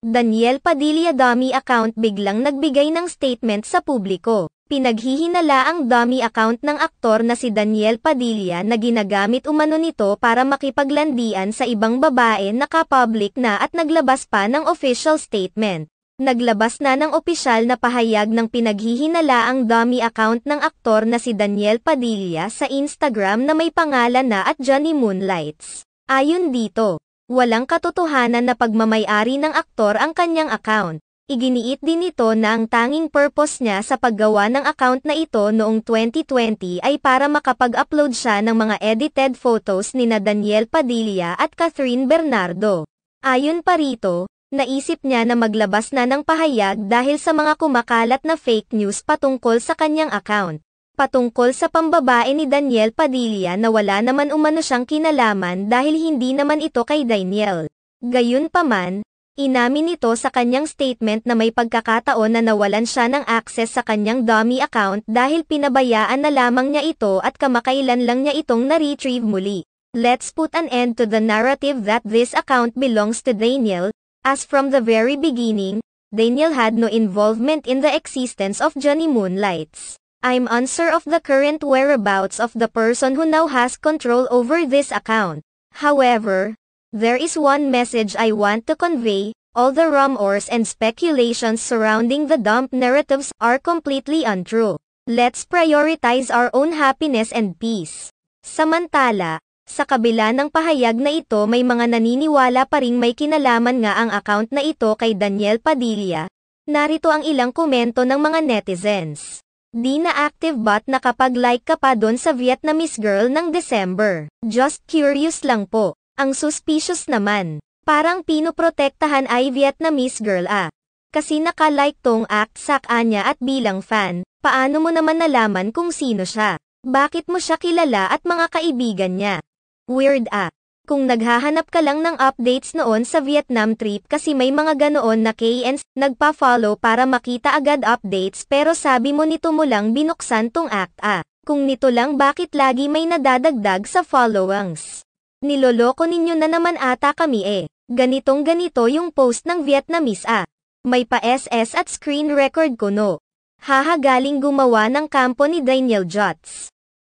Daniel Padilla dummy account biglang nagbigay ng statement sa publiko. Pinaghihinala ang dummy account ng aktor na si Daniel Padilla na ginagamit umano nito para makipaglandian sa ibang babae na ka-public na at naglabas pa ng official statement. Naglabas na ng opisyal na pahayag ng pinaghihinala ang dummy account ng aktor na si Daniel Padilla sa Instagram na may pangalan na @Johnny Moonlights. Ayon dito, walang katotohanan na pagmamay-ari ng aktor ang kanyang account. Iginiit din nito na ang tanging purpose niya sa paggawa ng account na ito noong 2020 ay para makapag-upload siya ng mga edited photos nina Daniel Padilla at Catherine Bernardo. Ayon pa rito, naisip niya na maglabas na ng pahayag dahil sa mga kumakalat na fake news patungkol sa kanyang account. Patungkol sa pambabae ni Daniel Padilla na wala naman umano siyang kinalaman dahil hindi naman ito kay Daniel. Gayunpaman, inamin nito sa kanyang statement na may pagkakataon na nawalan siya ng access sa kanyang dummy account dahil pinabayaan na lamang niya ito at kamakailan lang niya itong na-retrieve muli. Let's put an end to the narrative that this account belongs to Daniel, as from the very beginning, Daniel had no involvement in the existence of Johnny Moonlights. I'm unsure of the current whereabouts of the person who now has control over this account. However, there is one message I want to convey: all the rumors and speculations surrounding the dump narratives are completely untrue. Let's prioritize our own happiness and peace. Samantala, sa kabila ng pahayag na ito, may mga naniniwala pa ring may kinalaman nga ang account na ito kay Daniel Padilla. Narito ang ilang komento ng mga netizens. Di na active but nakapag-like ka pa doon sa Vietnamese girl ng December. Just curious lang po. Ang suspicious naman. Parang pinoprotektahan ay Vietnamese girl ah. Kasi naka-like tong act sak anya at bilang fan, paano mo naman nalaman kung sino siya? Bakit mo siya kilala at mga kaibigan niya? Weird ah. Kung naghahanap ka lang ng updates noon sa Vietnam trip kasi may mga ganoon na KNs nagpa-follow para makita agad updates pero sabi mo nito mo lang binuksan tong act ah. Kung nito lang bakit lagi may nadadagdag sa followings? Niloloko ninyo na naman ata kami eh. Ganitong ganito yung post ng Vietnamese ah. May pa-SS at screen record ko no. Haha galing gumawa ng kampo ni Daniel Jots.